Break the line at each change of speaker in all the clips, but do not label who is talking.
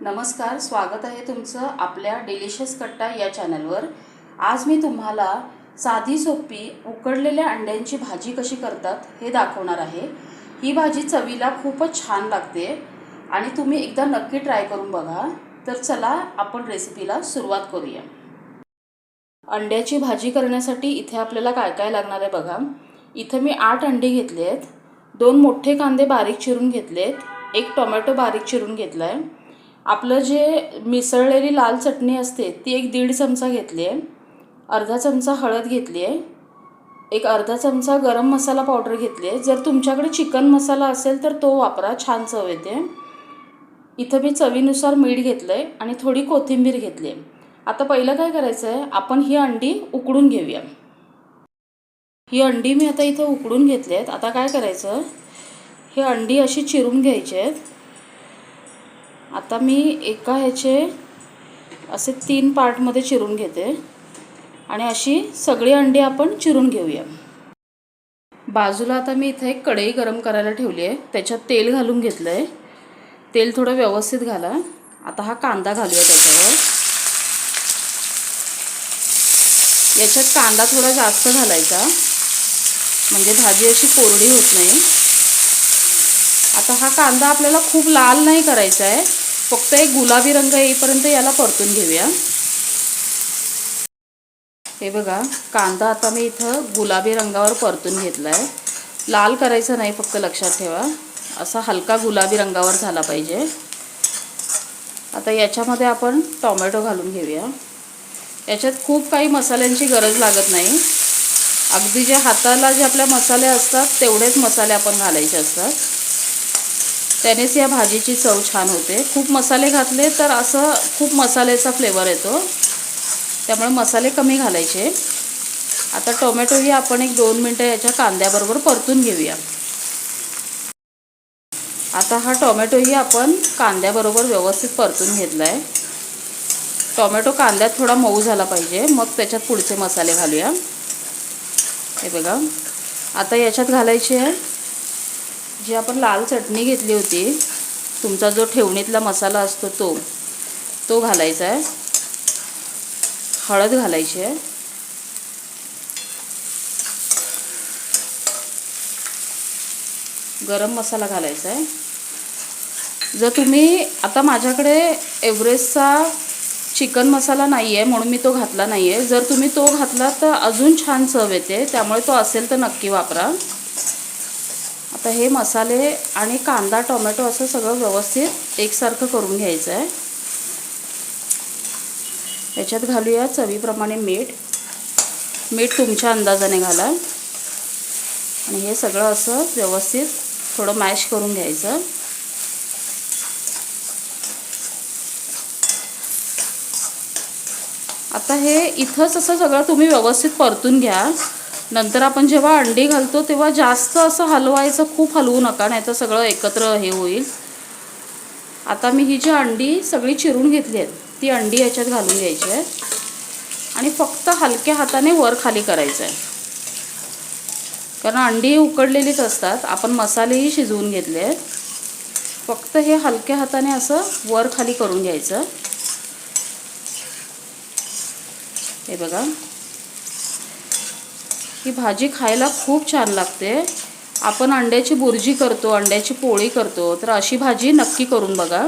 नमस्कार, स्वागत आहे तुमचं आपल्या डिलिशियस कट्टा या चॅनलवर। आज मी तुम्हाला साधी सोपी उकडलेल्या अंड्यांची भाजी कशी करतात हे दाखवणार आहे। ही भाजी चवीला खूपच छान लागते आणि तुम्ही एकदा नक्की ट्राय करून बघा। तर चला आपण रेसिपीला सुरुवात करूया। अंड्याची भाजी करण्यासाठी इथे आपल्याला काय काय लागणार आहे बघा। इथे मी 8 अंडे घेतले आहेत, 2 मोठे कांदे बारीक चिरून घेतलेत, 1 टोमॅटो बारीक चिरून घेतलाय, आपलं जे मिसळलेली लाल चटणी असते ती 1-1.5 चमचा घेतली आहे, अर्धा चमचा हळद घेतली आहे, एक अर्धा चमचा गरम मसाला पावडर घेतली आहे। जर तुमच्याकडे चिकन मसाला असेल तर तो वापरा, छान चव येते। इथं मी चवीनुसार मीठ घेतलं आहे आणि थोडी कोथिंबीर घेतली आहे। आता पहिलं काय करायचं आहे, आपण ही अंडी उकडून घेऊया। ही अंडी मी आता इथं उकडून घेतली आहेत। आता काय करायचं, ही अंडी अशी चिरून घ्यायची आहेत। आता मी एका ह्याचे असे 3 पार्टमध्ये चिरून घेते आणि अशी सगळी अंडी आपण चिरून घेऊया। बाजूला आता मी इथे एक कढई गरम करायला ठेवली आहे, त्याच्यात तेल घालून घेतलं आहे। तेल थोडं व्यवस्थित घाला। आता हा कांदा घालूया त्याच्यावर। याच्यात कांदा थोडा जास्त घालायचा म्हणजे भाजी अशी कोरडी होत नाही। आता हा कांदा आपल्याला खूप लाल नाही करायचा आहे, फक्त एक गुलाबी रंग येईपर्यंत याला परतून घेऊया। हे बघा, कांदा आता मी इथं गुलाबी रंगावर परतून घेतला आहे। लाल करायचं नाही, फक्त लक्षात ठेवा असा हलका गुलाबी रंगावर झाला पाहिजे। आता याच्यामध्ये आपण टोमॅटो घालून घेऊया। याच्यात खूप काही मसाल्यांची गरज लागत नाही, अगदी जे हाताला जे आपल्या मसाले असतात तेवढेच मसाले आपण घालायचे असतात, त्यानेच या भाजीची चव छान होते। खूप मसाले घातले तर असं खूप मसाल्याचा फ्लेवर येतो, त्यामुळे मसाले कमी घालायचे। आता टोमॅटोही आपण 1-2 मिनिटं याच्या कांद्याबरोबर परतून घेऊया। आता हा टोमॅटोही आपण कांद्याबरोबर व्यवस्थित परतून घेतला आहे। टोमॅटो कांद्यात थोडा मऊ झाला पाहिजे, मग त्याच्यात पुढचे मसाले घालूया। हे बघा, आता याच्यात घालायची आहे जी आपण लाल चटणी घेतली होती, तुमचा जो ठेवणीतला मसाला असतो तो घालायचा आहे। हळद घालायची आहे, गरम मसाला घालायचा आहे। जर तुम्ही आता माझ्याकडे एव्हरेस्टचा चिकन मसाला नाही आहे म्हणून मी तो घातला नाही आहे, जर तुम्ही तो घातला तर अजून छान चव येते, त्यामुळे तो असेल तर नक्की वापरा। आता हे मसाले आणि कांदा टोमॅटो असं सगळं व्यवस्थित एकसारखं करून घ्यायचं आहे। याच्यात घालूया चवीप्रमाणे मीठ। मीठ तुमच्या अंदाजाने घाला आणि हे सगळं असं व्यवस्थित थोडं मॅश करून घ्यायचं। आता हे इथंच असं सगळं तुम्ही व्यवस्थित परतून घ्या। नंतर आपण जेव्हा अंडी घालतो तेव्हा जास्त असं हलवायचं, खूप हलवू नका, नाही तर सगळं एकत्र हे होईल। आता मी ही जी अंडी सगळी चिरून घेतली आहेत ती अंडी याच्यात घालून घ्यायची आहे आणि फक्त हलक्या हाताने वर खाली करायचं आहे, कारण अंडी उकडलेलीच असतात, आपण मसालेही शिजवून घेतले आहेत। फक्त हे हलक्या हाताने असं वर खाली करून घ्यायचं। हे बघा, ही भाजी खायला खूप छान लागते। आपण अंड्याची बुर्जी करतो, अंड्याची पोळी करतो, तर अशी भाजी नक्की करून बघा,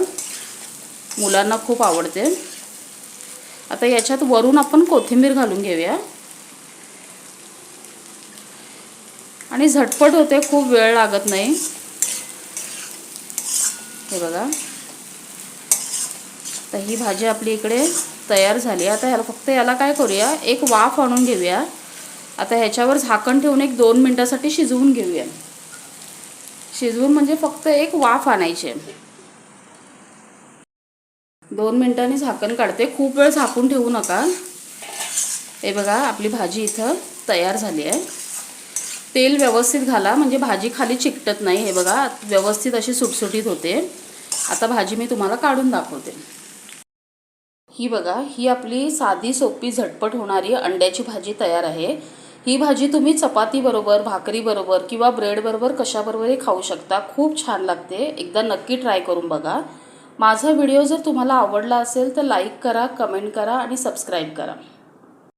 मुलांना खूप आवडते। आता याच्यात वरून आपण कोथिंबीर घालून घेऊया आणि झटपट होते, खूप वेळ लागत नाही। हे बघा, तर ही भाजी आपली इकडे तयार झाली। आता याला काय करूया, एक वाफ आणून घेऊया। आता ह्याच्यावर झाकण ठेवून 1-2 मिनिटासाठी शिजवून घेऊया। शिजवून म्हणजे फक्त एक वाफ आणायची। 2 मिनिटांनी झाकण काढते, खूप वेळ झाकून ठेवू नका। हे बघा, आपली भाजी इथं तयार झाली आहे। तेल व्यवस्थित घाला म्हणजे भाजी खाली चिकटत नाही। हे बघा, व्यवस्थित अशी सुटसुटीत होते। आता भाजी मी तुम्हाला काढून दाखवते। ही बघा, ही आपली साधी सोपी झटपट होणारी अंड्याची भाजी तयार आहे। ही भाजी तुम्ही चपाती बरोबर, भाकरी बरोबर किंवा ब्रेड बरोबर कशाबरोबरही खाऊ शकता, खूप छान लागते। एकदा नक्की ट्राय करून बघा। माझा व्हिडिओ जर तुम्हाला आवडला असेल तर लाईक करा, कमेंट करा आणि सबस्क्राईब करा.